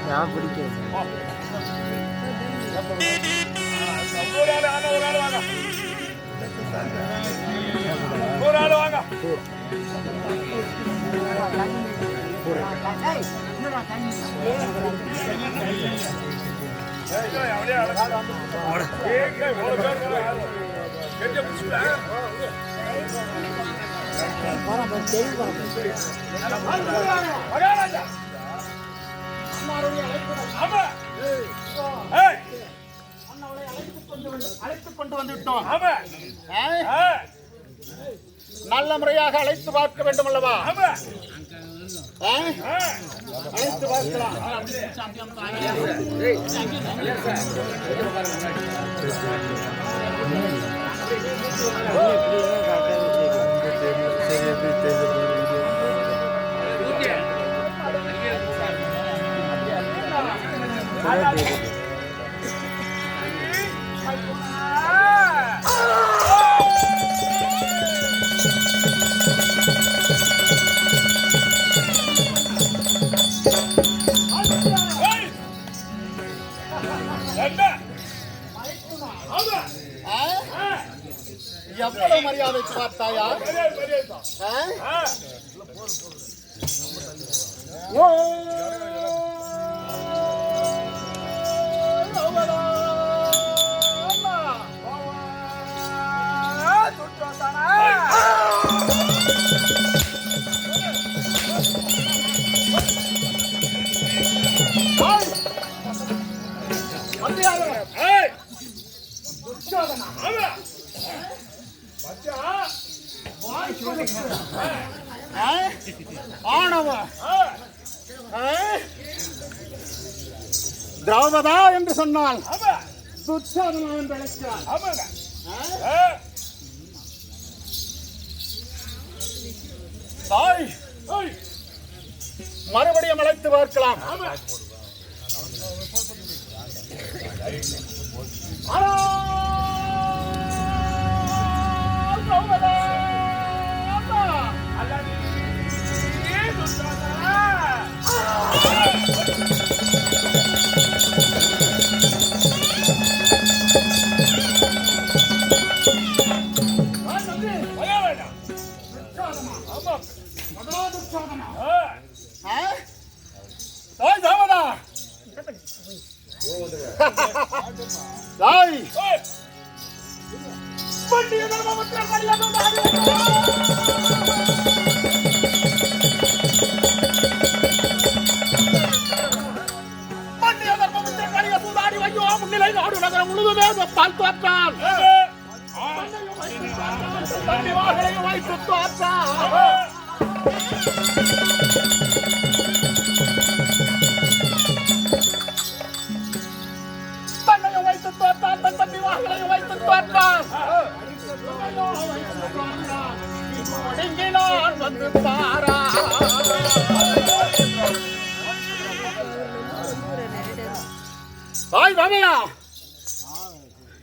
நான் பிடிக்கிறேன். ஒரு ஆள் வாங்க. அழைத்துக் கொண்டு வந்துவிட்டோம். நல்ல முறையாக அழைத்து பார்க்க வேண்டும் அல்லவா? அழைத்து பார்க்கலாம். எவ்வளவு மரியாதை பார்த்தாயா? திரௌபதா என்று சொன்னால் துச்சாதனா என்று அழைக்கிறார். மறுபடியும் அழைத்து பார்க்கலாம்.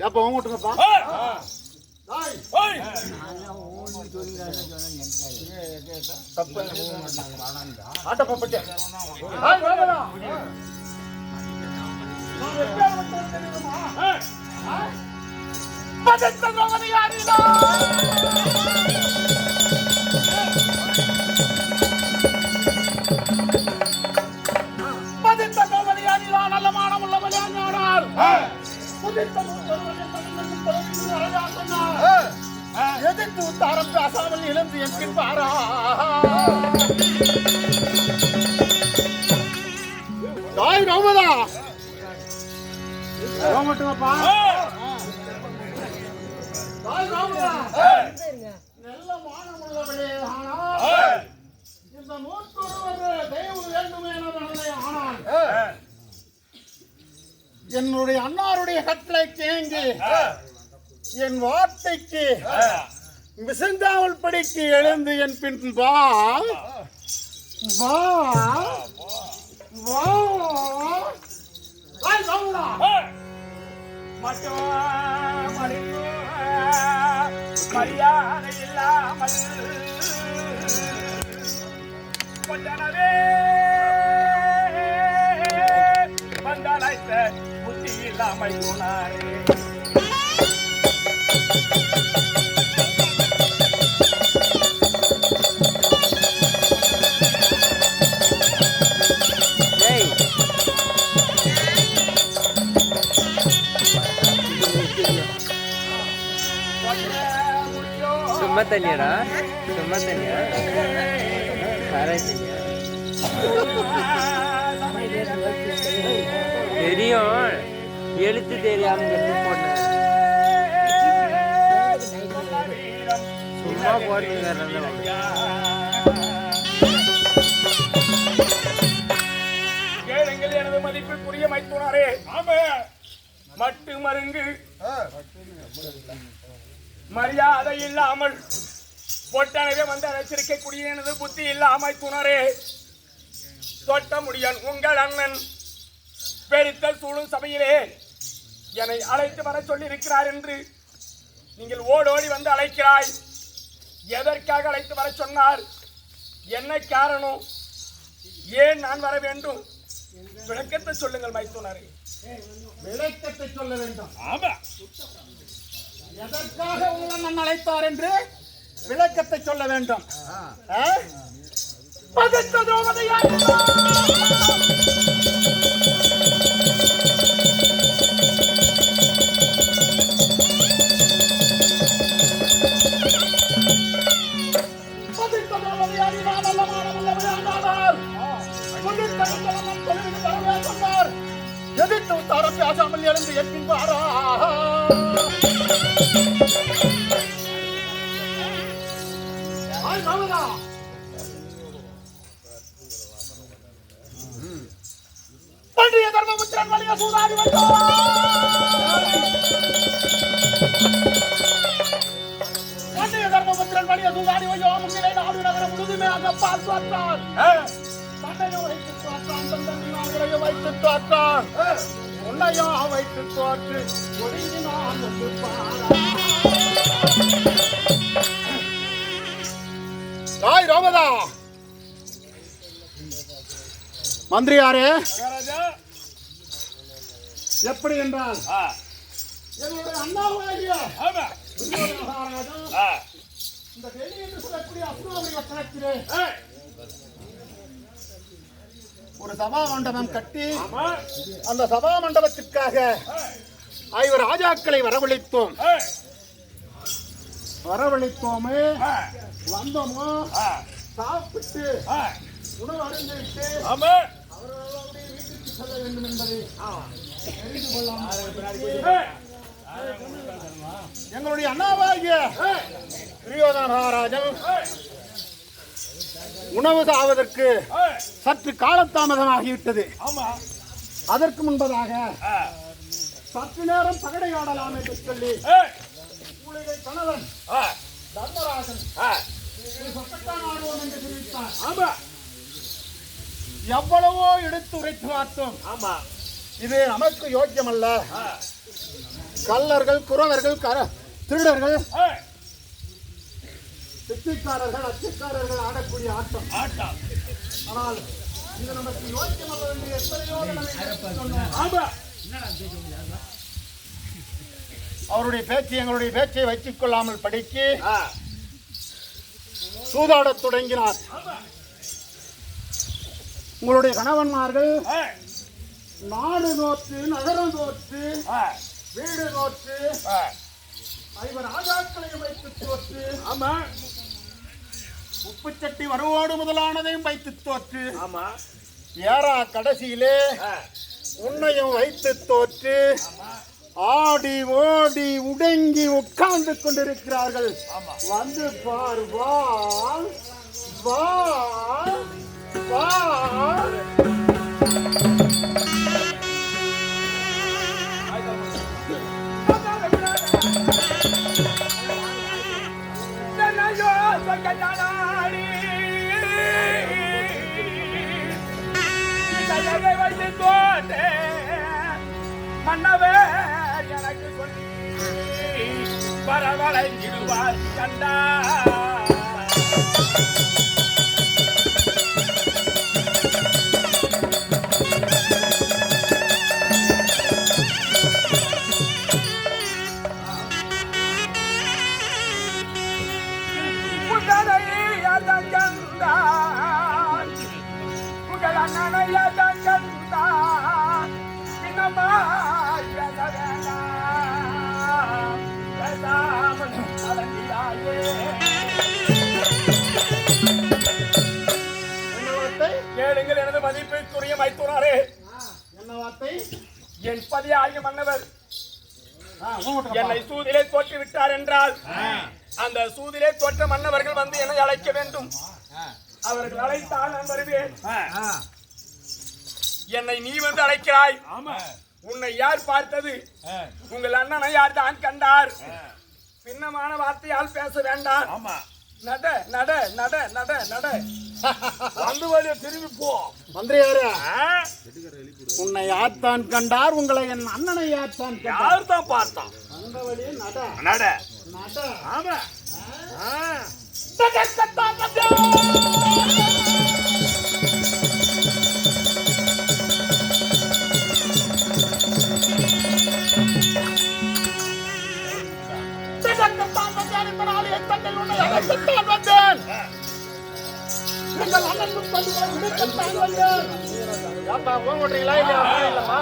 எப்ப உங்கட்டுங்கப்பா ஆட்டப்பட்டு நல்ல மானம் உள்ளவனார் எதிர்த்து உத்தாரம் பேசாமல் இழந்து என்கின்றாரா? தாய் ராமதா மட்டுமப்பா தாய் ராமதா நல்ல மானம் உள்ளவனே. ஆனால் இந்த 101 தயவு வேண்டுமே ஆனால் என்னுடைய அன்னாருடைய கட்டளை கேங்கு என் வார்த்தைக்கு மிசந்தாவல் படிக்கு எழுந்து என் பின் வா வா வா மரியாதை இல்லாமல் இல்லாமல் போனாரே. சும்மா தண்ணியாடா, சும்மா தண்ணியா, சாராய தண்ணியா? தெரியும், எழுத்து தெரியாம போட்டேன். சும்மா போட்டு கேளுங்கள் எனது மதிப்பிற்குரிய மைத்துனரே. ஆமா, மட்டு மருங்கு மரியாதை இல்லாமல் பொட்டனவே வந்து அழைச்சிருக்கக்கூடிய எனது புத்தி இல்லாமல் துணரே. தொட்ட முடியான் உங்கள் அண்ணன் பெருத்தல் சூழும் சபையிலே என்னை அழைத்து வர சொல்லியிருக்கிறார் என்று நீங்கள் ஓடோடி வந்து அழைக்கிறாய். எதற்காக அழைத்து வர சொன்னார்? என்ன காரணம்? ஏன் நான் வர வேண்டும்? விளக்கத்தை சொல்லுங்கள் மைத்துனரே. விளக்கத்தை சொல்ல வேண்டும். ஆமா, எதற்காக உங்களை நான் அழைத்தார் என்று விளக்கத்தை சொல்ல வேண்டும். எதிர்த்து தரம் பேசாமல் எழுந்து என்கின்றாரா? பண்டிய தர்மபுத்திரன் வழிய சூதாடி வந்தார். பண்டிய தர்மபுத்திரன் வழிய சூதாடி வையோ முன்னிலை நாடு நகரம் முழுதுமையாக பார்த்து வந்தார். தன்னையும் வைத்து தோற்றான், தன் நாகரையும் வைத்து தோற்றான், உன்னையும் வைத்து தோற்று ஒடுங்கினான் என்று தாய் ரோமதா மந்திரியாரே, எப்படி என்றால் என்னுடைய அண்ணாவாகிய இந்த டெல்லி என்று சொல்லக்கூடிய அசுராமி வட்டத்திலே ஒரு சபா மண்டபம் கட்டி அந்த சபா மண்டபத்திற்காக 5 ராஜாக்களை வரவழைத்தோமே. வந்தோமோ, சாப்பிட்டு உணவு அருந்திவிட்டு அவர்களுடைய வீட்டுக்கு செல்ல வேண்டும் என்பதை தெரிந்து கொள்ளாமல் எங்களுடைய அண்ணாவாகிய துரியோதன மகாராஜன் உணவு சாவதற்கு சற்று காலதாமதமாகிவிட்டது. அதற்கு முன்பதாக சற்று நேரம் பகடை ஆடலாம் என்று சொல்லி உங்களுடைய கணவன் தர்மராஜன் சட்டத்தான் ஆடுவோம் என்று தெரிவித்தார். எவ்வளவோ எடுத்து உரைத்து பார்த்தோம். இது நமக்கு யோக்கியம் அல்ல. கள்ளர்கள், குறவர்கள், திருடர்கள், பிச்சைக்காரர்கள், அச்சக்காரர்கள் ஆடக்கூடிய ஆட்டம். ஆனால் இது நமக்கு யோக்கியம் அல்ல என்று எத்தனையோ அவருடைய பேச்சு எங்களுடைய பேச்சை வைத்துக் கொள்ளாமல் படிக்கு சூதாடத் தொடங்கினார். உங்களுடைய கணவன்மார்கள் நாடு நோற்று, நகரம் தோற்று, வீடு நோற்று, 5 ராஜாக்களையும் வைத்து தோற்று, உப்பு சட்டி வருவோடு முதலானதையும் வைத்து தோற்று, ஏறா கடைசியிலே உன்னையும் வைத்து தோற்று ஆடி ஓடி உடங்கி உட்கார்ந்து கொண்டிருக்கிறார்கள். வந்து பார், வா வா வா. மன்னவே எனக்கு சொல்லி வரவழைஞ்சிடுவார் கண்டா. அண்ணனையதான் கண்டான் பின்னமா பேச வேண்டாம் பேசாமல் அடங்கிடாயே கேளுங்கள் எனது மதிப்பிற்குரிய மைத்துனரே. என்ன வார்த்தை? என் பதியாகிய மன்னவர் என்னை சூதிலே தோற்று விட்டார் என்றால் அந்த சூதிலே தோற்ற மன்னவர்கள் வந்து என்னை அழைக்க வேண்டும். அவர்கள் அழைத்தால் நான் வருவேன். என்னை நீ வந்து அழைக்கிறாய். உன்னை யார் பார்த்தது? உங்கள் அண்ணனை யார் தான் கண்டார்? பின்னமான வார்த்தையால் பேச வேண்டாம். நட நட நட நட நட வந்து வழிய திரும்பி போ. மந்திரியாரே, உன்னை யார்தான் கண்டார்? உங்களை என் அண்ணனை யார்தான் கண்டார்? யார் தான் பார்த்தான்? அந்த வழியே நட நட நட. ஆமா. வந்தேன். எங்கள் அண்ணன் முன்பு விடுக்கத்தான் வந்தேன். ஏப்பா, போன் ஓட்டுறீங்களா இல்லையா? இல்லப்பா.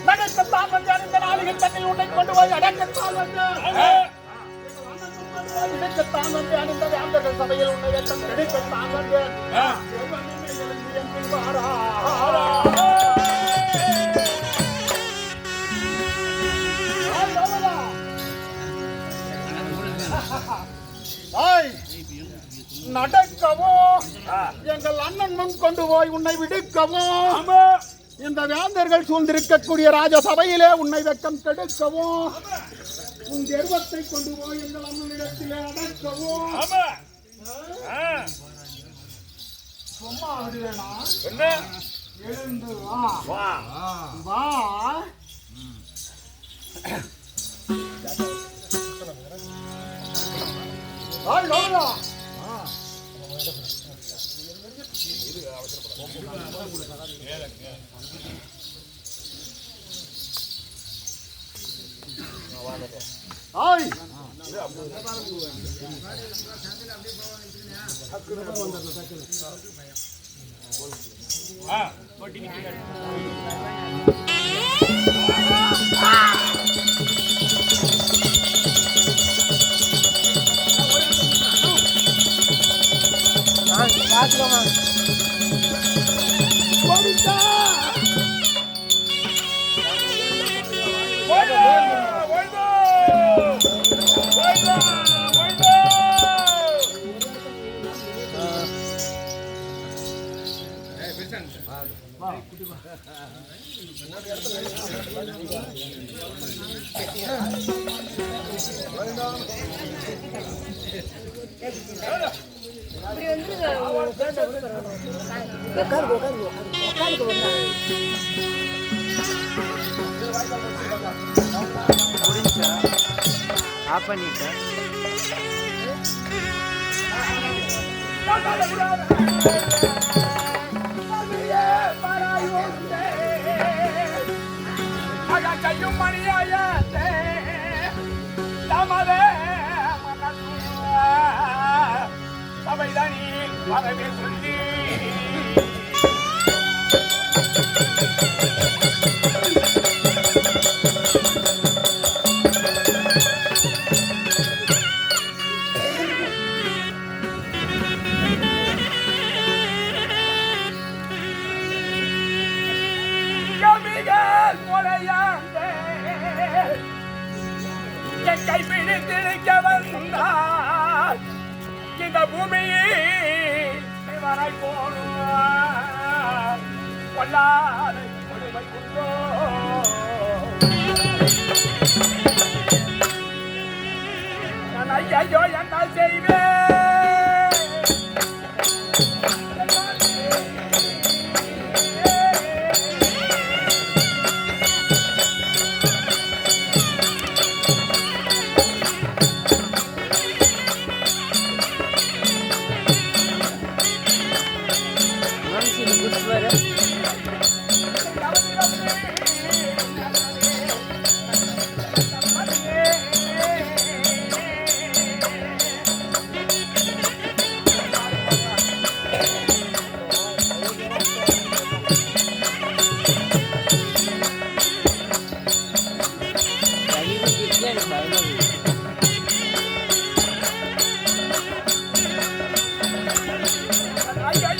நடக்கத்தான் வந்தேன். இந்த நாளில் தண்ணில் உன்னை கொண்டு போய் அடக்கத்தான் வந்தேன். இடக்கத்தான் வந்தேன். இந்த வேந்தர்கள் சபையில் உன்னை எடுக்கத்தான் வந்தேன். நடக்கவோ எங்கள் அண்ணன் முன் கொண்டு போய் உன்னை விடுக்கவோ இந்த வேந்தர்கள் சூழ்ந்திருக்கக்கூடிய ராஜ சபையிலே உன்னை வெக்கம் கெடுக்கவோ உன் கர்வத்தை கொண்டு போய் எங்கள் அண்ணனிடத்திலே அடக்கவோ சும்மா விடுவேனா? எழுந்து வா வா. முடிஞ்சா ஆஃப் பண்ணிட்டேன். கையும் மணியாயத்தே தமதே சபைதனில் பதவி சொல்லி கைப்பிடித்திருக்க வந்தார் இந்த பூமியில் சிவனை போடுவார் கொல்லாதை கொடுமை கொண்டோ நான் ஐயோ என்ன செய்வேன் ஐயா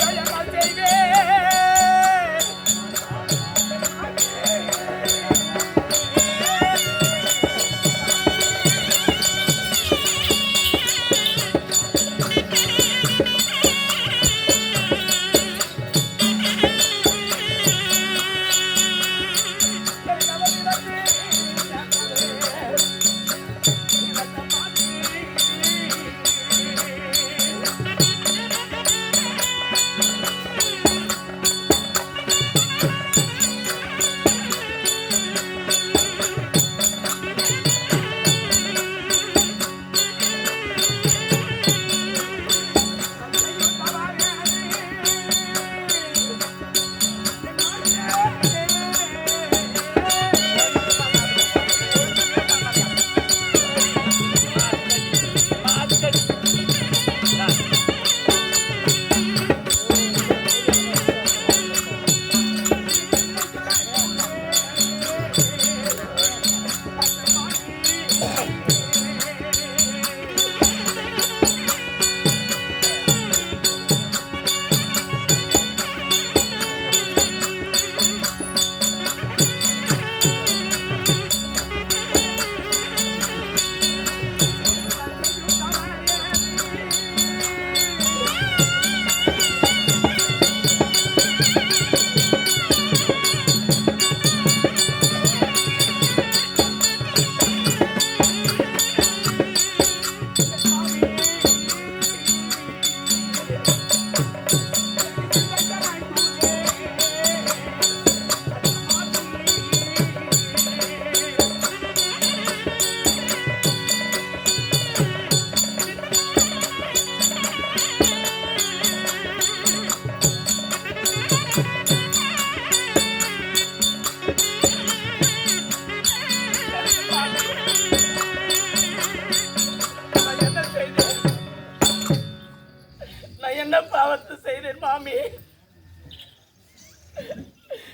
என்ன செய்வேன்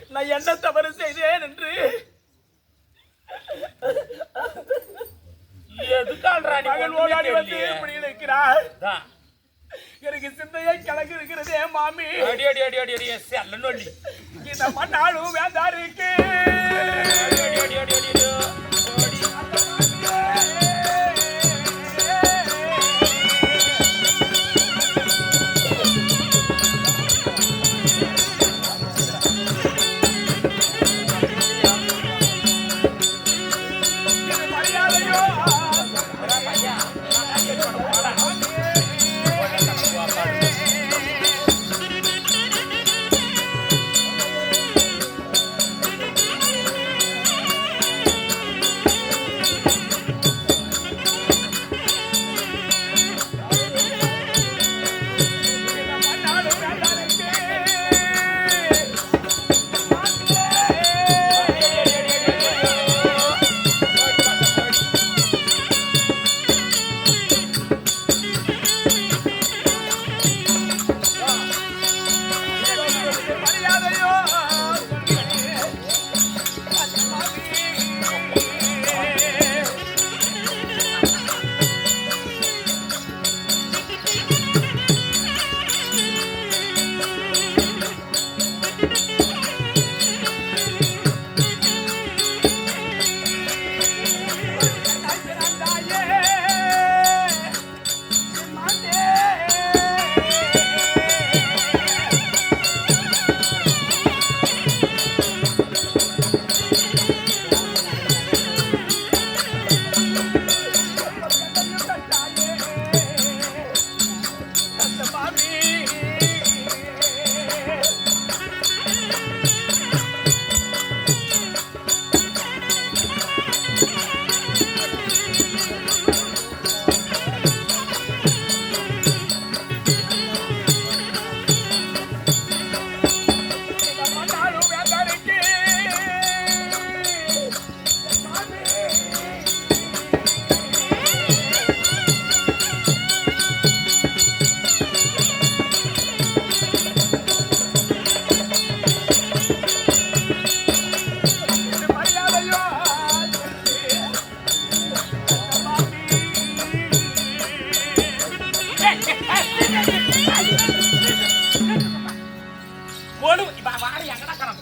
நான் என்ன தவறு செய்தேன் என்று மகன் ஓடாடி வந்து இப்படி இருக்கிறார். எனக்கு சிந்தையை கலக்கு இருக்கிறதே மாமி. இந்த மண்ணாலும் வேண்டாருக்கு.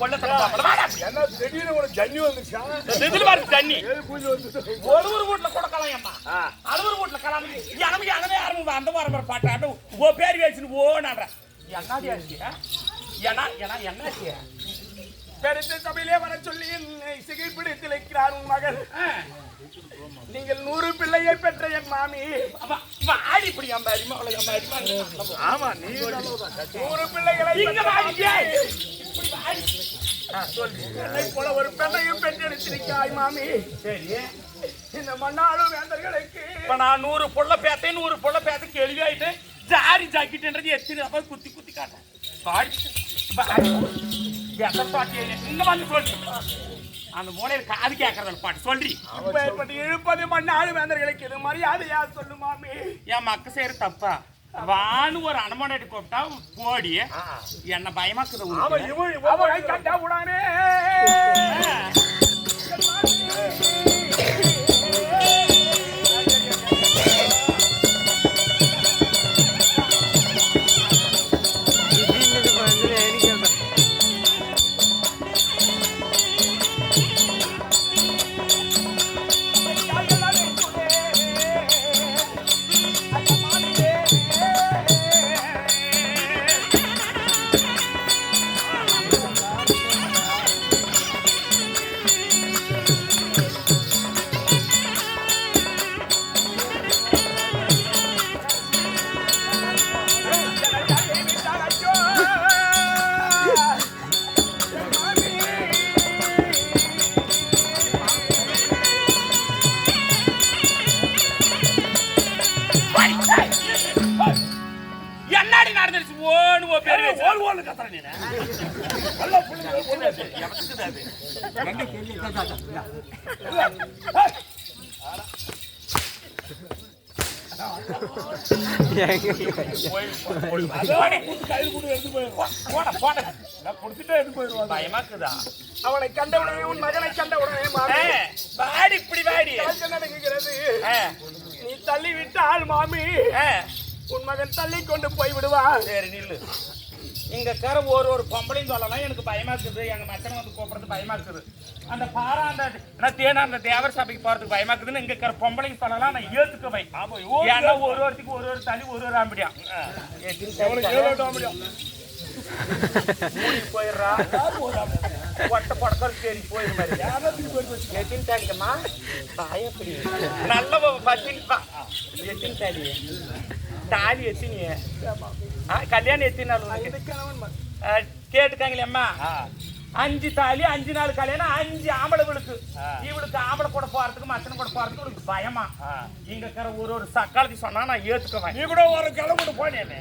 கொள்ளத்தனம் பாப்பல வாடா என்ன திடீர்னு ஒரு ஜன்னி வந்துச்சா இதுல பாரு தண்ணி ஏது பூஜை வந்து ஒரு வீட்ல கூட கலாயம்மா அலுவலக வீட்ல கலாம் எனக்கு அங்கே யாரும் அந்த வாரம் பாட்டாட்டு ஓ பேர் வச்சுன்னு ஓனாடுற என்னாடி ஆச்சு என்னாச்சு பெருத்த சபையிலே வர சொல்லி சிகைப்பிடித்து வைக்கிறார் உன் மகள் நீங்கள் 100 பிள்ளையை பெற்ற என் மாமி ஆடி இப்படி அம்பாடிமா ஆமா நீ 100 பிள்ளைகளை சொல்லி போல ஒரு பெண்ணையும் பெற்றெடுத்திருக்காய் மாமி சரி இந்த மண்ணாளும் வேந்தர்களுக்கு இப்ப நான் 100 புள்ள பேத்தேன் 100 புள்ள பேத்த கேள்வி ஆயிட்டு ஜாரி ஜாக்கிட்டுன்றது எத்தனை அப்ப குத்தி குத்தி காட்டேன் இங்க வந்து சொல்லி அந்த மூலையில காது கேட்கறத பாட்டு சொல்றி இப்படி இழுப்பது மண்ணாளும் வேந்தர்களுக்கு இது மரியாதையா சொல்லு மாமி என் மக்க செய்யற தப்பா வானு ஒரு அனுமானடி கூப்பிட்டா போடி என்ன பயமாக்குது அவனை கண்டா உடனே என்னடி நடந்துருச்சு ஓன்னு பேரு ஓடு கத்துற நீ பயமாக்குதா அவனை கண்டவுடனே உன் மகனை கண்டவுடனே வாடி இப்படி வாடி நடக்குகிறது நீ தள்ளி விட்டால் மாமி உன் மகன் தள்ளி கொண்டு போய் விடுவான் சரி நில்லு இங்க கர ஒரு பொம்பளையும் சொல்லலாம் எனக்கு பயமா இருக்குது எங்க மச்சனை வந்து கூப்பிடுறது பயமா இருக்குது அந்த பாரா அந்த தேனா அந்த தேவர் சபைக்கு போறதுக்கு பயமா இருக்குதுன்னு இங்க கர பொம்பளையும் சொல்லலாம் நான் ஏத்துக்க வை ஏன்னா ஒருத்தருக்கு ஒரு தள்ளி ஒரு ஆம்பிடியான் போயிடுறா ஒட்ட படக்கம் சரி போயிரு மாதிரி எத்தின் தாலிக்கம்மா பயப்படி நல்ல பத்திப்பா எத்தின் தாலி தாலி எத்தினிய கல்யாணம் எத்தினாலும் கேட்டுக்காங்களே அம்மா 5 தாலி 5 நாள் கல்யாணம் 5 ஆம்பளைகளுக்கு இவளுக்கு ஆம்பளை கூட போறதுக்கு மச்சனை கூட போறதுக்கு உனக்கு பயமா இங்க இருக்கிற ஒரு சக்காலத்தி சொன்னா நான் ஏத்துக்குவேன் நீ கூட ஒரு கிளம்பிட்டு போனேன்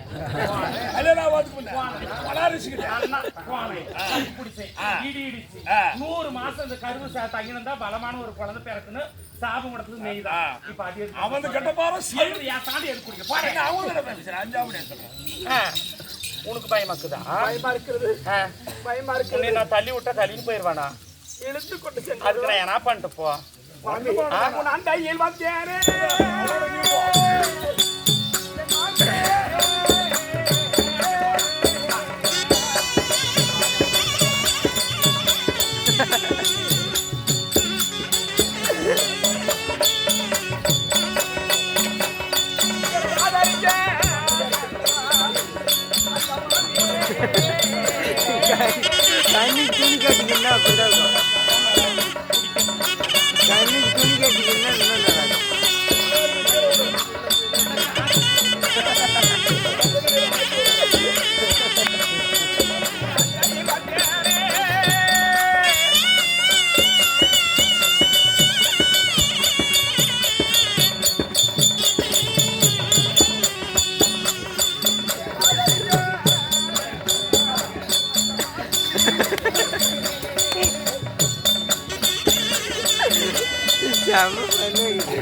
இடி இடிச்சு 100 மாசம் இந்த கருவு தங்கினா பலமான ஒரு குழந்தை பிறக்குன்னு சாபம் கொடுத்தது மெய்தான் இப்ப அது அவன் கெட்ட பாரு தாண்டி எடுத்து குடிக்க பாருங்க உனக்கு பயமாக்குதா பயமா இருக்கிறது பயமா இருக்கு நான் தள்ளி விட்டா தள்ளின்னு போயிருவானா இழுத்து கொண்டு சென்று அதுக்கு நான் என்ன பண்ணிட்டு போ நான் கையில் வந்தேனே தண்ணி துணி கட்டிக்கின்னா அப்படிதான் இருக்கும். தண்ணி துணி கட்டிக்கின்னா இன்னும் நல்லா இருக்கும். செம பண்ணுது.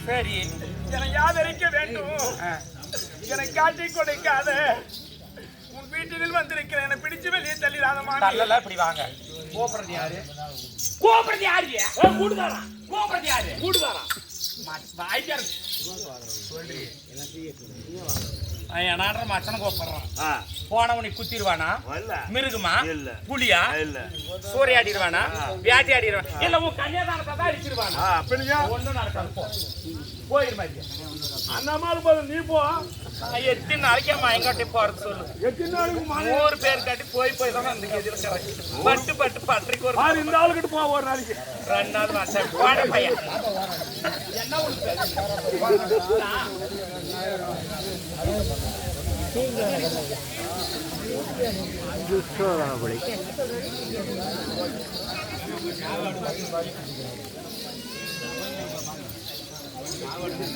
சரி, என்னை ஆதரிக்க வேண்டும். என்னை காட்டிக் கொடுக்காத உன் வீட்டில் வந்திருக்கிறேன். என்னை பிடிச்சு வெளியே தள்ளிடாத மாமி. தள்ளல, இப்படி வாங்க. கோபுறது யாரு? கோபுறது யாரு? கூடுதாரா? கோபுறது யாரு? கூடுதாரா? வாய்க்காரு சொல்றீ. என்னான்ற மச்சனை கூப்பிடுறான். போனவனை குத்திடுவானா? மிருகுமா? புலியா? சூறையாடிடுவானா? வேட்டையாடிடுவானா? இல்ல உன் கன்னியாதானத்தை தான் அடிச்சிருவானா? ஒண்ணும் நடக்காது. போயிரு மாதிரி அந்த மாதிரி போது நீ போ. எத்தனை நாளைக்கு மயங்காட்டி போறது சொல்லு. எத்தனை நாளைக்கு 100 பேர் காட்டி போய் தான் அந்த கதியில பட்டு பட்டு பட்டறைக்கு ஒரு இந்த ஆளுக்கிட்ட போ. ஒரு நாளைக்கு 2 நாள் மாசம் போட பையன் என்ன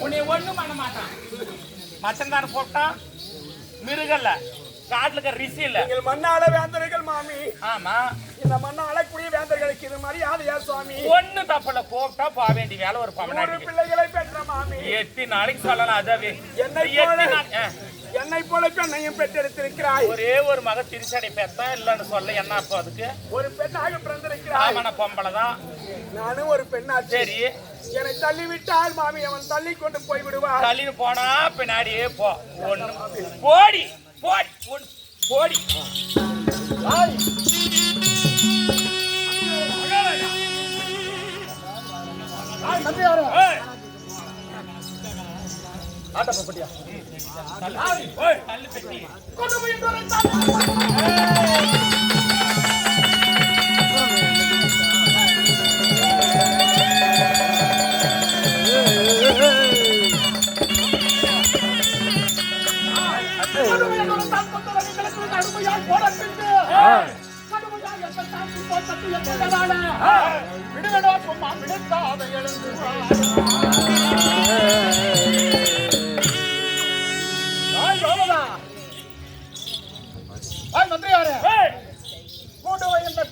உன்னை ஒண்ணும் பண்ண மாட்டான். மச்சன்தான போட்டா மிருகல்ல, காட்டுல ரிசி இல்ல. நீங்கள் மண்ணாள வேந்தர்கள் மாமி. ஆமா, இந்த மண்ணை அழக்கூடிய வேந்தர்களுக்கு இது மரியாதையா சுவாமி? ஒண்ணு தப்பல, போட்டா போக வேண்டிய வேலை. ஒரு 100 பிள்ளைகளை பெற்ற மாமி. 8 நாளைக்கு சொல்லலாம். அதாவே என்னை போல பெண்ணையும் பெற்றெடுத்திருக்கிறாய். ஒரே ஒரு மக திருச்சடை பெத்தா இல்லன்னு சொல்ல. என்ன அப்போ அதுக்கு ஒரு பெண்ணாக பிறந்திருக்கிறாய். ஆமா, நான் பொம்பளை தான். நானும் ஒரு பெண்ணா. சரி, என்னை தள்ளி விட்டால் மாமி அவன் தள்ளி கொண்டு போய் விடுவார். தள்ளின்னு போனா பின்னாடியே போ. ஒண்ணு போடி போடி போடி. ஆட்டப்பட்டியா தள்ளு பெட்டி.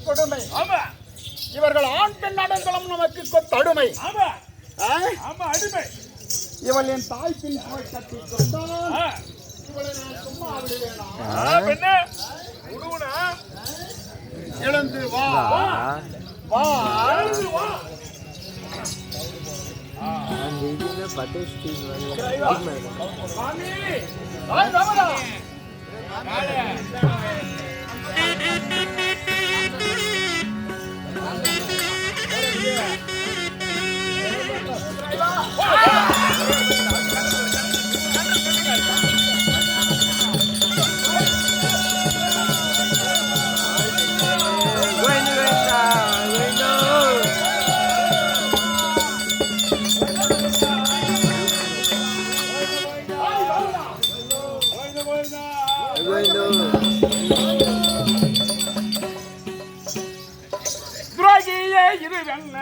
கொடுமை. இவர்கள் ஆண் பெண் அடங்கலம் நமக்கு கொத்தடுமை. அடிமை. இவள் என் தாய் பின் கட்டி கொண்டான். இவளை நான் சும்மா விடுவேனா? எழுந்து வா வா. துரோகியே இது என்ன?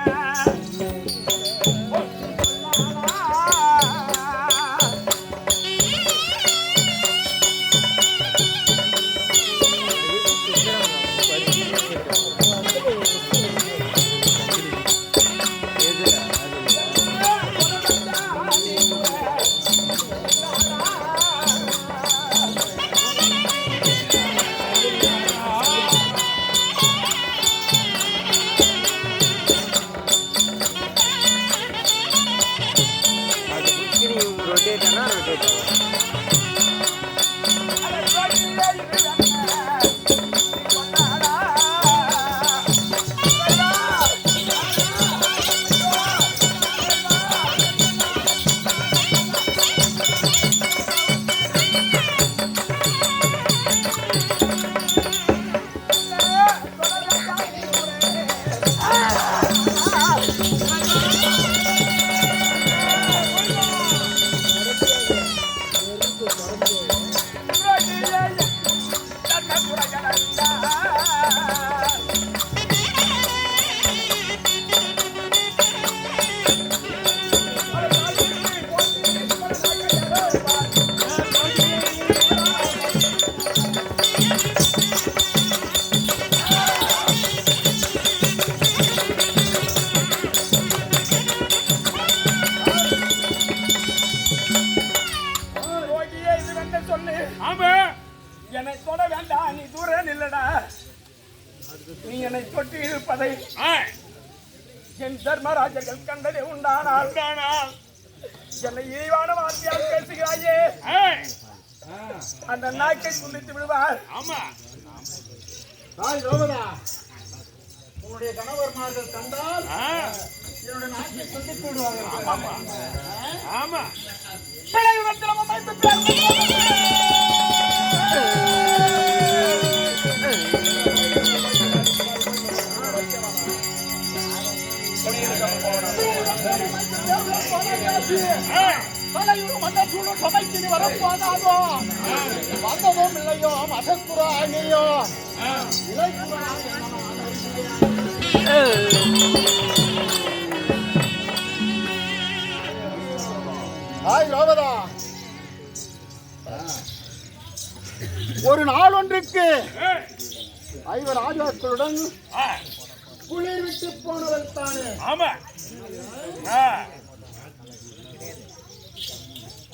என்னை தொட வேண்டாம், நீ தூர நில்லடா. நீ என்னை தொட்டி இருப்பதை என் தர்மராஜர்கள் கண்டதே உண்டானால் என்னை இழிவான வார்த்தையால் பேசுகிறாயே, அந்த நாக்கை துண்டித்து விடுவார். தாய் ரோகதா, உன்னுடைய கணவர்மார்கள் கண்டால் என்னுடைய நாட்டை துண்டித்து விடுவார்கள். பிழையுடன் அமைத்து தலையூர் மண்டசூழ சபைக்கு நீ வரப்போனாதோ, வந்ததும் இல்லையோ மசக்குறா நீயோ ஹாய் ரோகதா, ஒரு நாள் ஒன்றுக்கு 5 ராஜாக்களுடன் குளிர் விட்டு போனவள் தானே.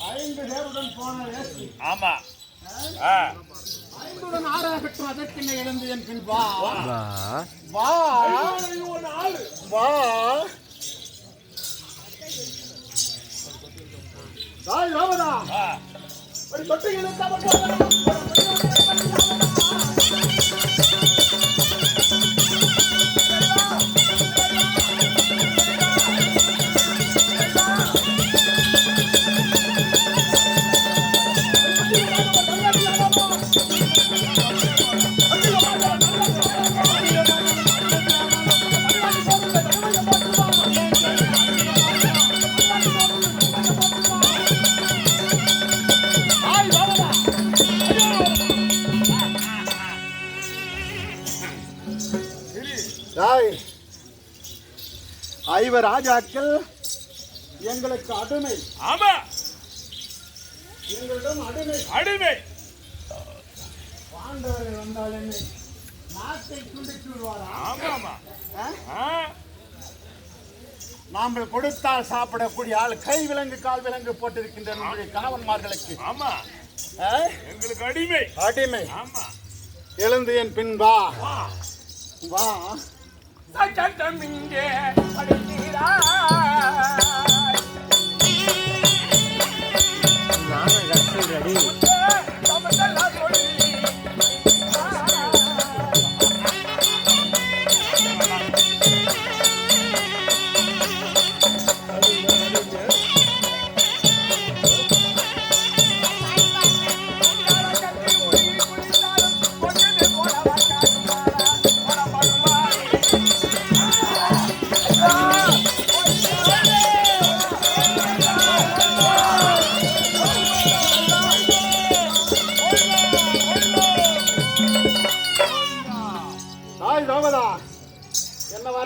5 பேருடன் போன 5உடன் 6ஆகட்டும், அதற்கு இழந்து என் பின் வா வா வா. தாய் ரோகதா, ஒரு தொட்டிகளுக்கு ராஜாக்கள் எங்களுக்கு அடிமை. எங்களிடம் அடிமை. பாண்டவர்கள் வந்தால் என்னை நாட்டை துண்டித்து விடுவாரா? நாங்கள் கொடுத்தால் சாப்பிடக்கூடிய ஆள் கை விலங்கு கால் விலங்கு போட்டிருக்கின்ற நம்முடைய கணவன்மார்களுக்கு எங்களுக்கு அடிமை. எழுந்து என் பின் வா வா. சட்டம் இங்கே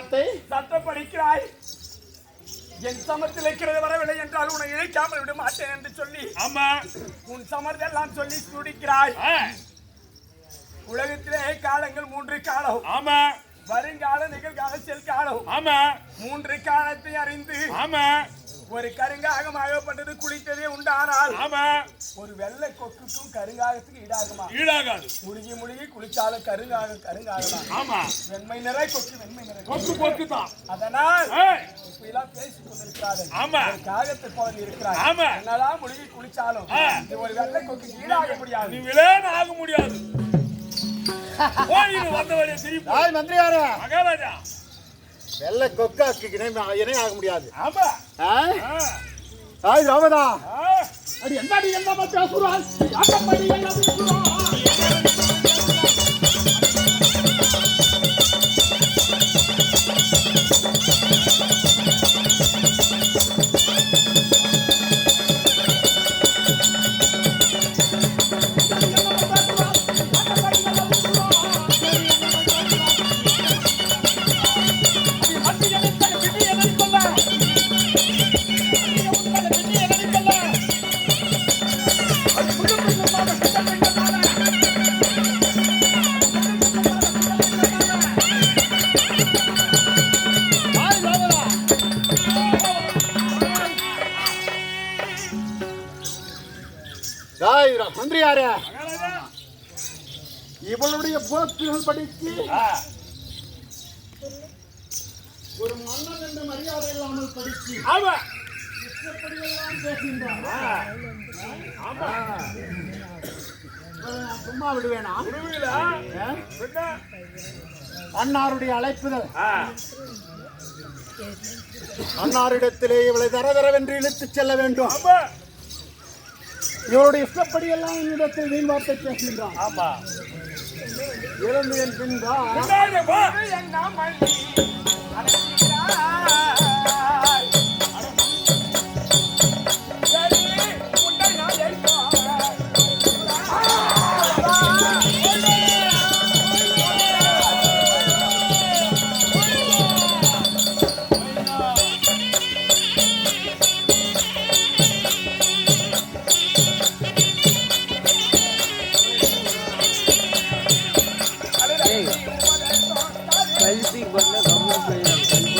படிக்கிறாய், சட்டம் படிக்கிறாய். என் சமத்தில் இருக்கிறது வரவில்லை என்றால் உன்னை இழைக்காமல் விட மாட்டேன் என்று சொல்லி உன் சமர்தெல்லாம் சொல்லி துடிக்கிறாய். உலகத்திலே காலங்கள் 3 காலம். வருங்கால, நிகழ்கால, செல்காலம். 3 காலத்தை அறிந்து ஒரு கருங்காகமாகப்பட்டது குளித்ததே உண்டானால் ஒரு வெள்ளை கொக்குக்கும் கருங்காகத்துக்கு ஈடாகுமா? முழுகி குளிச்சாலும் கருங்காகலாம். வெண்மை நிறை கொக்கு வெண்மை நிறை கொக்கு தான். அதனால் இப்பெல்லாம் பேசிக் கொண்டிருக்கிறார்கள். காகத்தை போல இருக்கிறார். என்னதான் முழுகி குளிச்சாலும் ஒரு வெள்ளை கொக்கு ஈடாக முடியாது. நீ விளையாட ஆக முடியாது. மந்திரியாரே, மகாராஜா, வெள்ளை கொக்காக்கு இணை ஆக முடியாது. தாய் ரோகதா, அடி என்னடி என்ன பேசுறான்? மந்திரியாரே, இவளுடைய போக்குகள் படித்து ஒரு மன்னன் என்ற மரியாதை இல்லாமல் படித்து ஆமா இஷ்டப்படியெல்லாம் பேசுகின்றான். ஆமா நான் சும்மா விடுவேனா? உருவிலா என்ன அன்னாருடைய அழைப்புதல் அன்னாரிடத்திலே இவளை தரதரவென்று இழுத்துச் செல்ல வேண்டும். ஆமா இவருடைய இஷ்டப்படி எல்லாம் என்னிடத்தில் வீண் வார்த்தை பேசுகின்றான். ஆமா இறந்து என் பின்தான் என்னது பா என்ன மல்லி அழைக்கிறாய். சரி, உன்னை நான் ஏற்பாய். கல்வி பண்ண கம்மல் செய்யலாம் கல்வி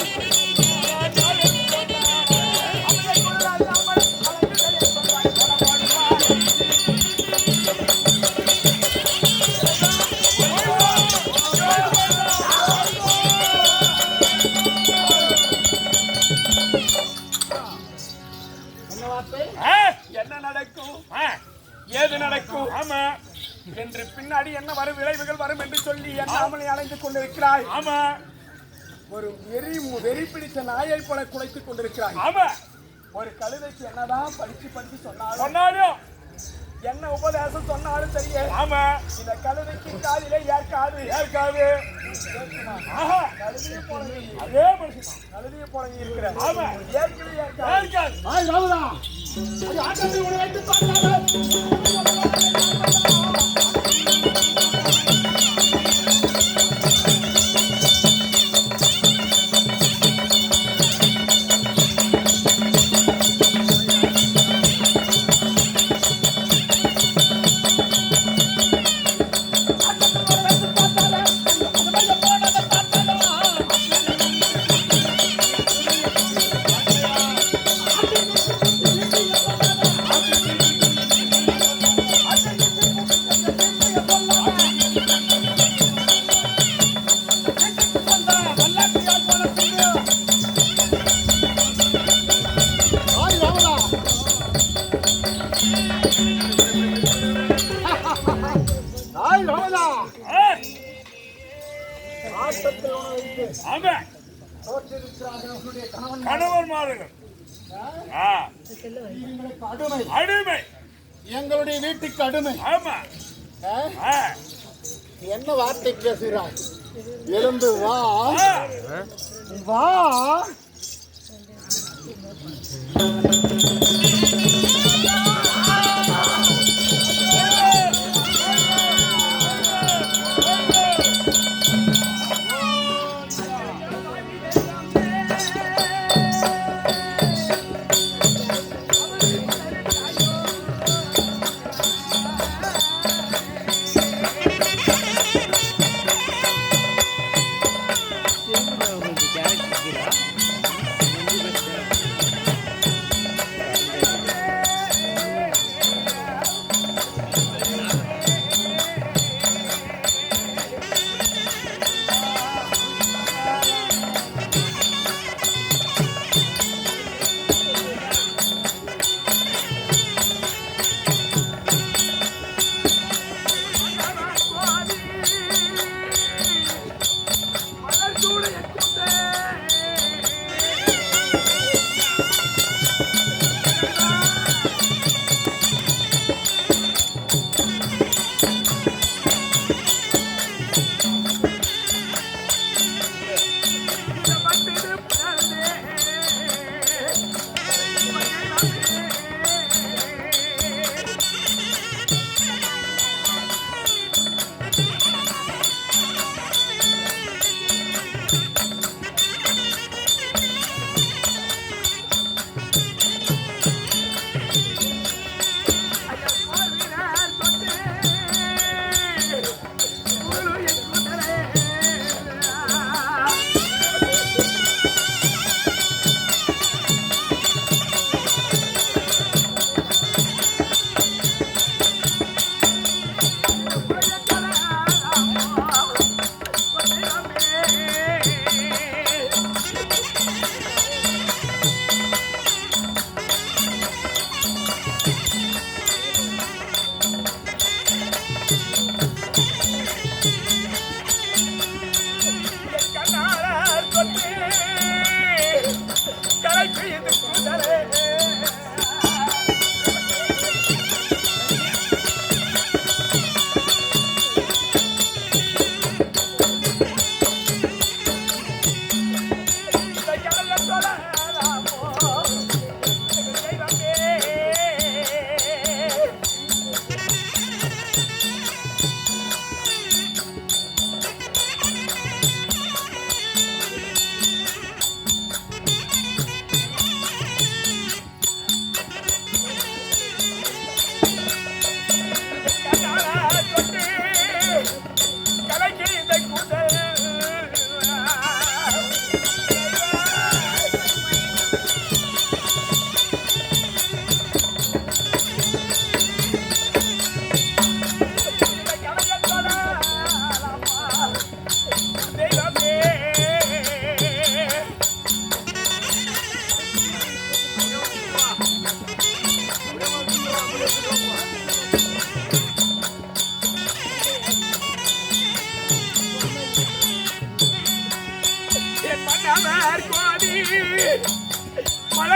என்ன நடக்கும் ஏது நடக்கும் ஆமா என்று பின்னாடி என்ன வரும் விளைவுகள் வரும் என்று சொல்லி எண்ணாமலை அலைந்து கொண்டிருக்கிறாய். ஆமா ஒரு வெறி பிடித்த நாயை போல குலைத்துக் கொண்டிருக்கிறாய். ஆமா ஒரு கழுதைக்கு என்னதான் படிச்சு சொன்னாலும் சொன்னாலும் என்ன உபதேசம் சொன்னாலும் சரியே ஆமா இந்த கழுதைக்கு காதிலே ஏற்காது. ஆஹா கழுதையை போல அதே மனுஷன் கழுதையை போல இருக்கிற ஆமா ஏற்கனவே ஏற்காது. இருக்காது ஆய் ராவதா அது ஆட்டத்தை உன்னை வைத்து பார்த்தார்கள். ஆய் ராவதா ஆட்டத்தில் உன்னை வைத்து ஆமா தோற்றிருக்கிறார்கள் அவர்களுடைய கணவன் கணவன் மாறுகள் எங்களுக்கு அடிமை. அடிமை எங்களுடைய வீட்டுக்கு அடிமை. ஆமா ஆ? என்ன வார்த்தை பேசுகிறாய்? எழுந்து வா வா.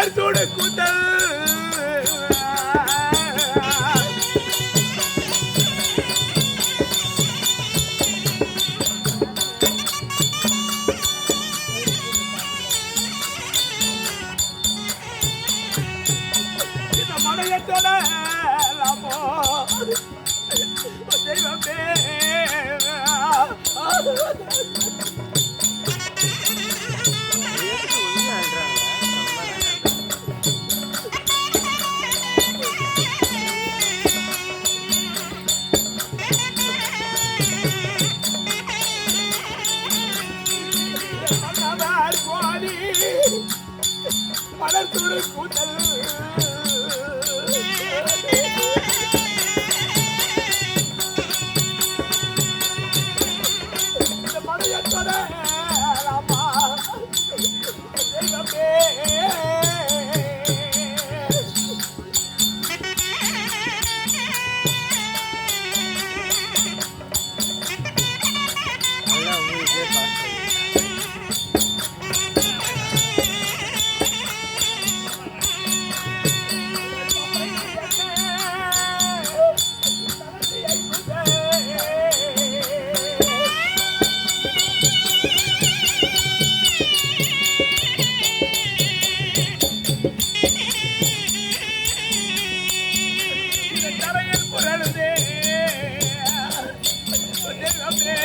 மலர் சூடு கூந்தல் இந்த மலையத்தோட லாபோ தெய்வமே மலர் துடு கூந்தல் இந்த மலையத்தோட ராமா தெய்வமே தரையில் புரளுதே தெய்வமே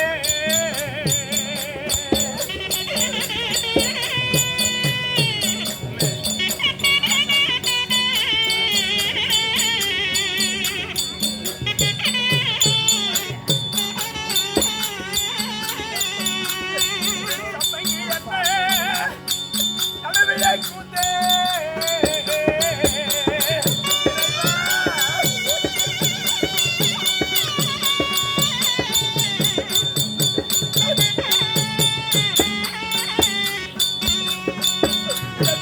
தலைவியை கூந்தே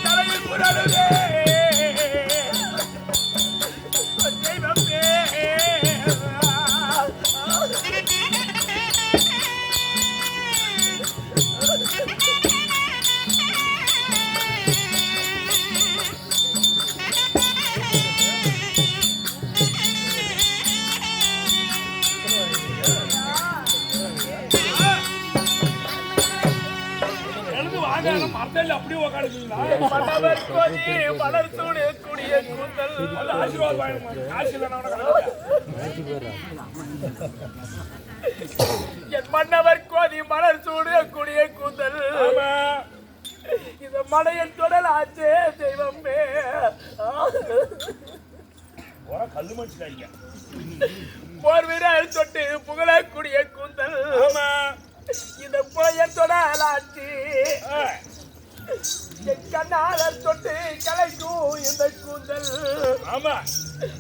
தரையில் புரளுதே தெய்வமே அப்படியே உக்காந்துங்களா மன்னவர் கோதி மலர் சூடு கூடிய கூந்தல் ஆசீர்வாதம் என் மன்னவர் கோதி மலர் சூடு கூடிய கூந்தல் இந்த மலையின் தொடல் ஆச்சே தெய்வமே கல்லு மனுஷன் போர் வீரர் தொட்டு புகழக்கூடிய கூந்தல் இந்த புலையன் தொடல் ஆச்சு என் கண்ணாளர் தொட்டு கலைக்கும் இந்த கூந்தல் ஆமா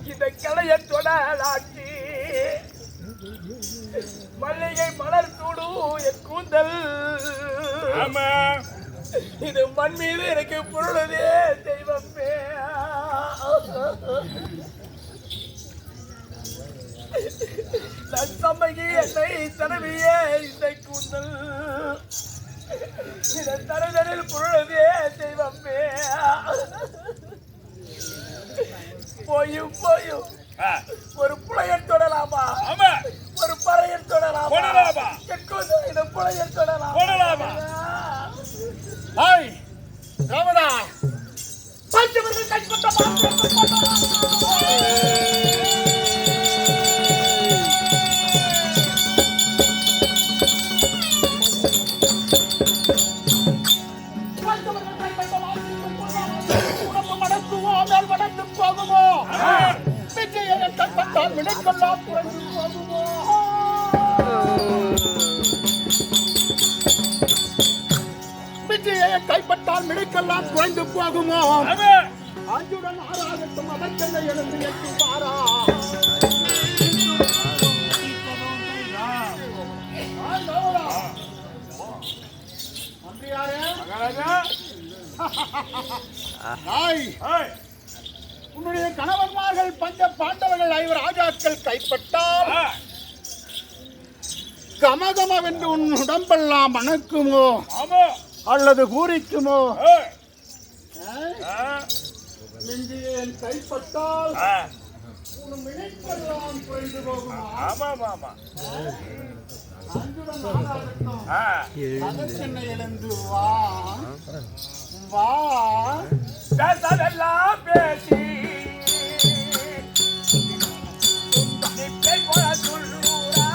இந்த கலையன் தொடல் ஆச்சு மல்லிகை மலர் சூடும் என் கூந்தல் ஆமா இது மண் மீது எனக்கு பொருளுதே தெய்வமே சம்மகி என்னை தரவியே இந்த கூந்தல் இதை தரதரில் பொருளுதே தெய்வமே போயும் போயும் ஒரு புலையன் தொடலாமா ஆமா ஒரு பறையன் தொடலாமா தொடலாமா இந்த புலையன் தொடலாமா தொடலாமா ஹாய் ராமதா பஞ்சவர்கள் கைப்பற்ற போகுமோ விஜயை கைப்பற்றால் விடைக்கொள்ளா புரண்டு போகுமோ விஜயை கைப்பற்றால் விடைக்கெல்லாம் குறைந்து போகுமோ அஞ்சுடன் ஆறாகட்டும் அதற்கென்ன எழுந்து எட்டு பாரா உன்னுடைய கணவன்மார்கள் பஞ்ச பாண்டவர்கள் ஐவர் ராஜாக்கள் கைப்பட்டால் கமகமவென்று உன் உடம்பெல்லாம் மணக்குமோ அல்லது பூரிக்குமோ நெஞ்சிலே என் கைப்பட்டால் உன் நினைப்பெல்லாம் குறைந்து போகுமா? அன்புடன் நாளாகட்டும். அதற்கென்ன எழுந்து வா வா பேசதெல்லாம் பேசி போல சொல்லுறா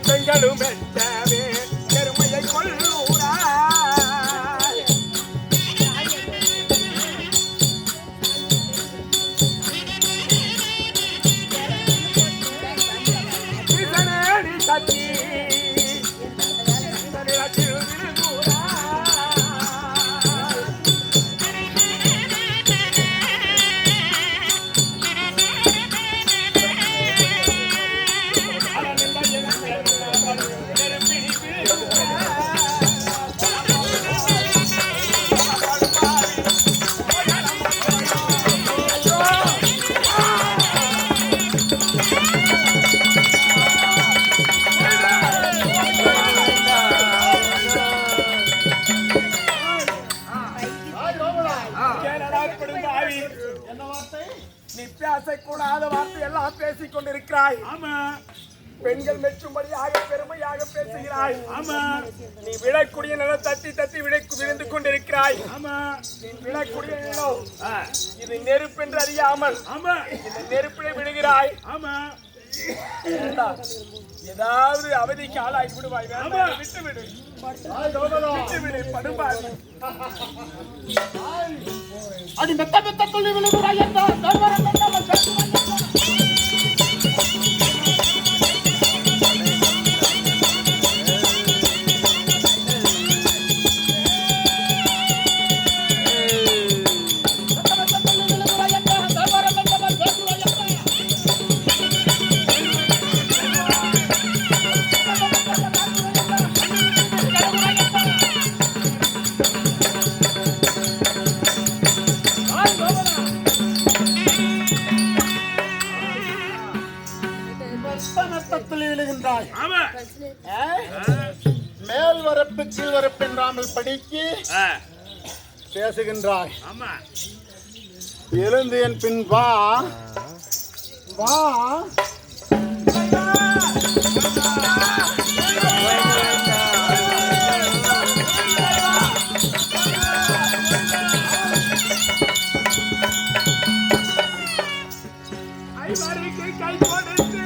பெண்களும் வெட்டவே பெருமையை கொள்ளூரா கட்டி கூடாத வார்த்தை எல்லாம் பேசிக் கொண்டிருக்கிறாய். பெண்கள் மெச்சும்படியாக பெருமையாக பேசுகிறாய். நீ விழக்கூடிய நிலம் தட்டி தட்டி விழுந்து கொண்டிருக்கிறாய். நீ விழக்கூடிய நிலம் இது நெருப்பு என்று அறியாமல் இந்த நெருப்பிலே விழுகிறாய். ஏதாவது அவதிக்கு ஆளாகி விடுவாய். விட்டு விடு படுபாய். அடி மெத்த மெத்த துள்ளி விழுகிறாய் என்றால் மேல் வரப்பு கீழ் வரப்பு என்றாமல் படிக்கு பேசுகின்றாய். எழுந்து என் பின் வா வா. கை கொடுத்து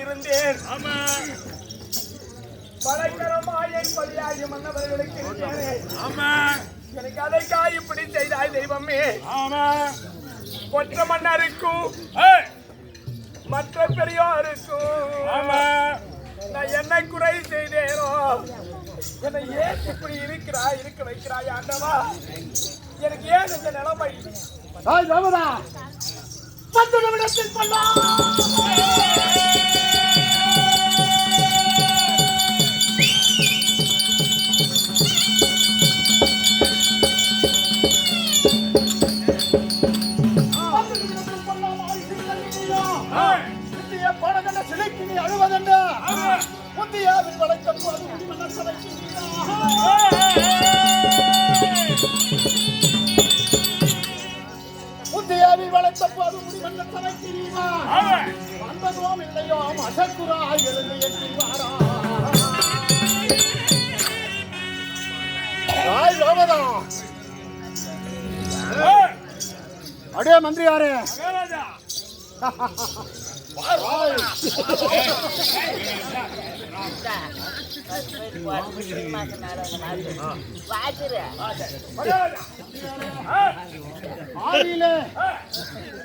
இருந்தேன். படைக்கரமாய் பலியாகி மன்னவர்களுக்கு எனக்கு அதற்கா இப்படி செய்தாய் தெய்வமே. ஆமா கொற்ற மன்னருக்கும் மற்ற பெரியோருக்கும் ஆமா நான் என்ன குறை செய்தேனோ, என்னை ஏன் இப்படி இருக்க வைக்கிறாய் ஆண்டவா? எனக்கு ஏன் இந்த நிலைமை? ஏய் தேவதா 10 நிமிடத்தில் புத்தியாவில் வளர்த்த போது முடிவென்ற சமைக்கிறீமா வந்ததும் இல்லையோ அசக்குறாய் எழுந்து எட்டிவாரா அடே மந்திரியாரே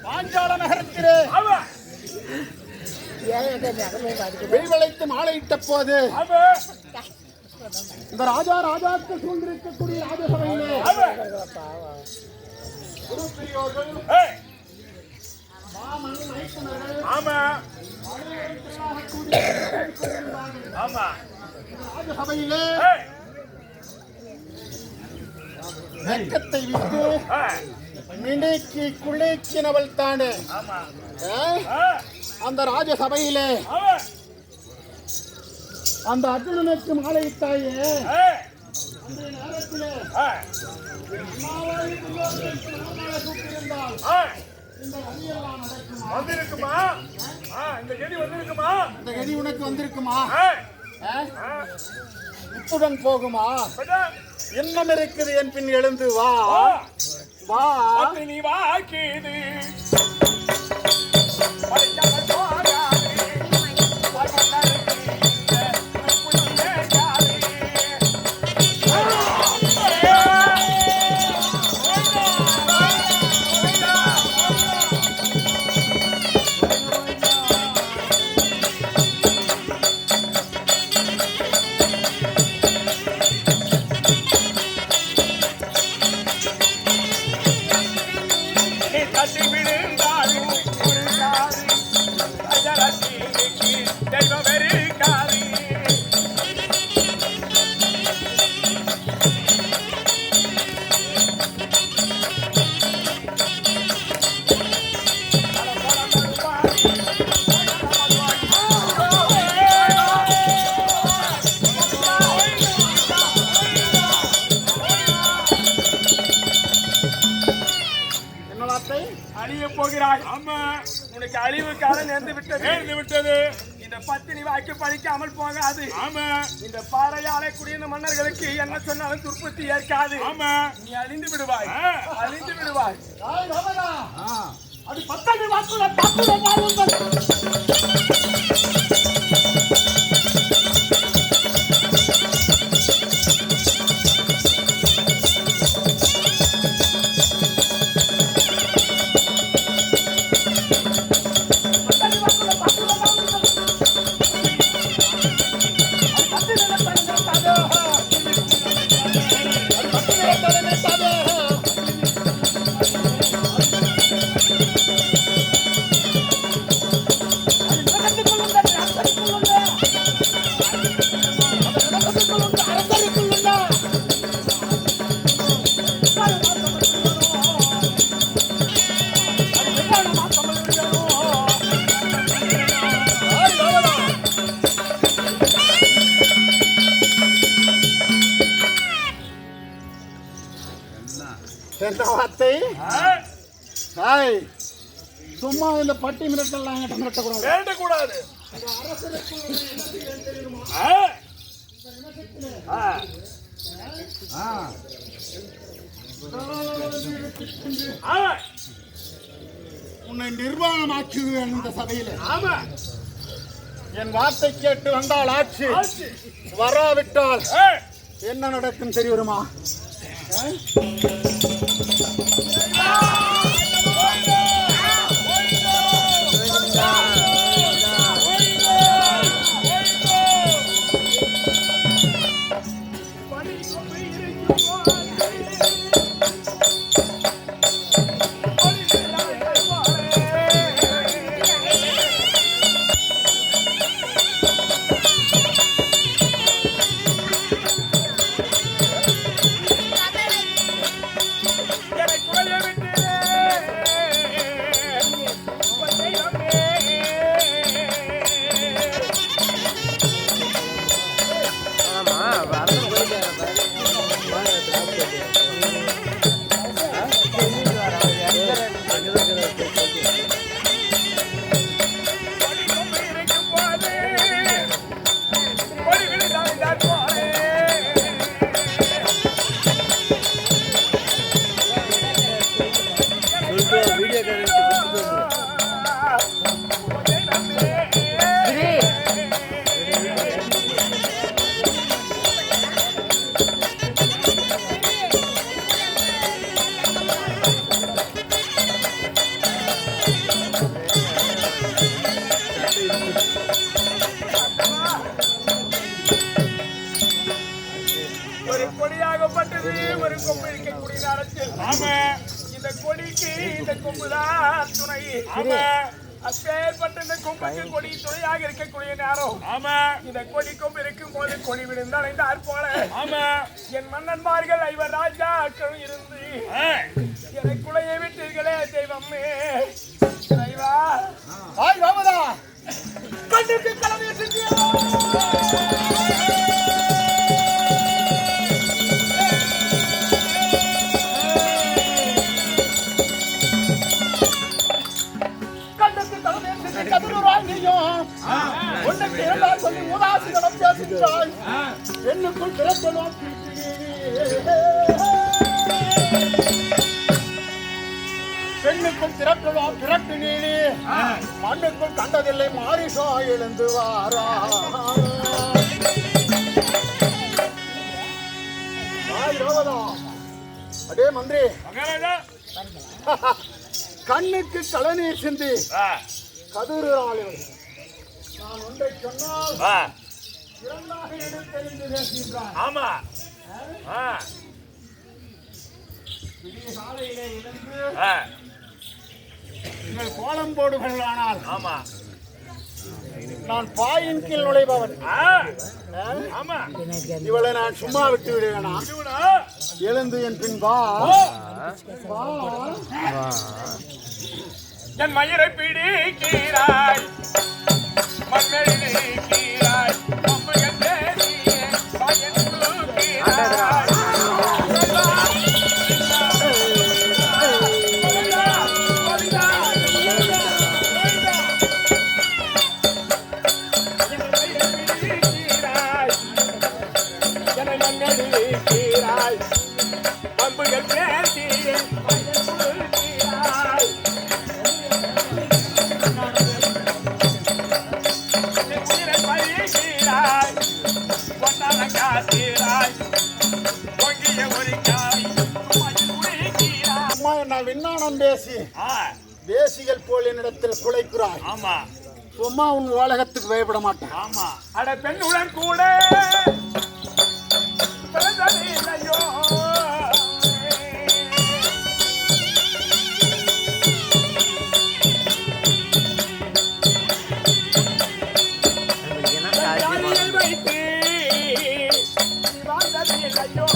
பாஞ்சால நகரத்திலே வெள்வளைத்து மாலையிட்ட போது இந்த ராஜாக்கள் சூழ்ந்திருக்கக்கூடிய ராஜசபையிலே ராஜசபையிலே வெட்கத்தை விட்டு மினுக்கி குளிக்கினவள் தானே அந்த ராஜசபையிலே அந்த அர்ஜுனனுக்கு மாலையிட்டாயே அந்த நேரத்திலே வந்திருக்குமா? இந்த கெடி வந்திருக்குமா? இந்த கெடி உனக்கு வந்திருக்குமா? இத்துடன் போகுமா? இன்னும் இருக்குது என் பின் எழுந்து வா வா நீ வா கேது அழிய போகிறாய். ஆமா, உனக்கு அழிவு காலம் நேர்ந்து விட்டது. இந்த பத்தினி வாக்கி பழிக்காமல் போகாது. ஆமா, இந்த பாறையாலை குடியிருந்த மன்னர்களுக்கு என்ன சொன்னாலும் துர்பத்தி ஏற்காது. ஆமா, நீ அழிந்து விடுவாய். அது 10 வாக்குல சும்மா இந்த பட்டி மிரட்டெல்லாம் வேண்டக்கூடாது. உன்னை நிர்வாணமாக்குவேன் இந்த சபையில. என் வார்த்தை கேட்டு வந்தால் ஆட்சி, வராவிட்டால் என்ன நடக்கும் தெரியுமா? ஒரு கொடியாகப்பட்டது ஒரு கொம்பு இருக்கக்கூடிய நேரத்தில் ஆமா இந்த கொடிக்கு இந்த கொம்புதான் துணை ஆமா அப்பேற்பட்ட இந்த கொம்புக்கு கொடி துணையாக இருக்கக்கூடிய நேரம் ஆமா இந்த கொடி கொம்பு இருக்கும் போது கொடி விழுந்து அடைந்தார் போல ஆமா என் மன்னன்மார்கள் ஐவர் ராஜாக்கள் இருந்து என்னை குலையை விட்டீர்களே தெய்வமே இறைவா ஆய் ராமதா கண்ணுக்கு கலவை செஞ்சியா சொல்லி உதாசீனம் பேசுகிறாய் என்னுக்குள் பிறப்பலும் பெண்ணுக்குள் திரட்டலாம் திரட்டு நீடி மண்ணுக்குள் கண்டதில்லை மாரிசா எழுந்து வாரா அடே மந்திரி கண்ணுக்கு கலநீர் சிந்தி கதிராளி நான் ஒன்றை சொன்னால் இரண்டாக எடுத்தெறிந்து பேசுகின்றான் ஆமா சாலையிலே இருந்து நீங்கள் கோலம் போடுகிறானால் ஆமா நான் பாயின் கீழ் நுழைபவன் ஆமா இவளை நான் சும்மா விட்டு விடுவேனா எழுந்து என் பின் வா என் மயிரை பிடிக்கிறாய் மண்ணடி நீக்கிறாய் அம்மையன் தேடியே பயன் தூக்கிறாய் பம்புகள் பேசியே பயன் தூக்கிறாய் விண்ணானம் பேசி தேசிகள் போல் என்னிடத்தில் குலைக்கிறாய் ஆமா சும்மா உன் உலகத்துக்கு பயப்பட மாட்டேன் ஆமா அட பெண்ணுடன் கூட பிறந்ததில்லையோ வைத்து வாழ்ந்ததில்லையோ